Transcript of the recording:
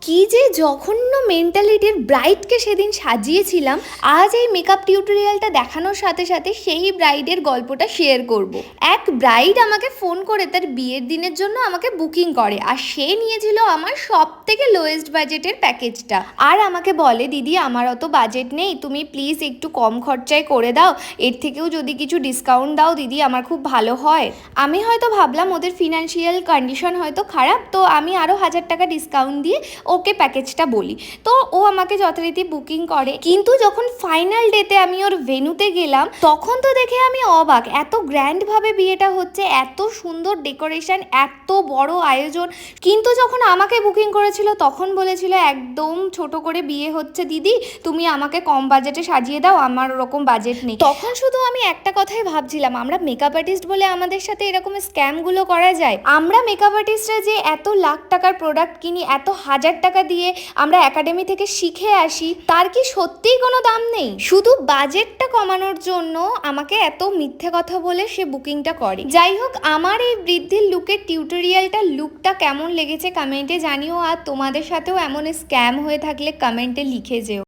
কি যে জঘন্য মেন্টালিটির ব্রাইডকে সেদিন সাজিয়েছিলাম, আজ এই মেকআপ টিউটোরিয়ালটা দেখানোর সাথে সাথে সেই ব্রাইডের গল্পটা শেয়ার করব। এক ব্রাইড আমাকে ফোন করে তার বিয়ের দিনের জন্য আমাকে বুকিং করে, আর সে নিয়েছিল আমার সব থেকে লোয়েস্ট বাজেটের প্যাকেজটা। আর আমাকে বলে, দিদি আমার অত বাজেট নেই, তুমি প্লিজ একটু কম খরচায় করে দাও, এর থেকেও যদি কিছু ডিসকাউন্ট দাও দিদি আমার খুব ভালো হয়। আমি হয়তো ভাবলাম ওদের ফিনান্সিয়াল কন্ডিশন হয়তো খারাপ, তো আমি আরও 1000 টাকা ডিসকাউন্ট দিয়ে ওকে প্যাকেজটা বলি। তো ও আমাকে যথারীতি বুকিং করে, কিন্তু যখন ফাইনাল ডেতে আমি ওর ভেন্যুতে গেলাম তখন তো দেখে আমি অবাক। এত গ্র্যান্ডভাবে বিয়েটা হচ্ছে, এত সুন্দর ডেকোরেশন, এত বড় আয়োজন, কিন্তু যখন আমাকে বুকিং করেছিল তখন বলেছিল একদম ছোট করে বিয়ে হচ্ছে দিদি, তুমি আমাকে কম বাজেটে সাজিয়ে দাও, আমার ওরকম বাজেট নেই। তখন শুধু আমি একটা কথাই ভাবছিলাম, আমরা মেকআপ আর্টিস্ট বলে আমাদের সাথে এরকম স্ক্যামগুলো করা যায়? আমরা মেকআপ আর্টিস্টরা যে এত লাখ টাকার প্রোডাক্ট কিনি, এত হাজার টাকা দিয়ে আমরা একাডেমি থেকে শিখে আসি, তার কি সত্যিই কোনো দাম নেই? শুধু বাজেটটা কমানোর জন্য আমাকে এত মিথ্যে কথা বলে সে বুকিংটা করে। যাই হোক, আমার এই বৃদ্ধির লুকের লুকটা কেমন লেগেছে কমেন্টে জানিও, আর তোমাদের সাথেও এমন স্ক্যাম হয়ে থাকলে কমেন্টে লিখে যেও।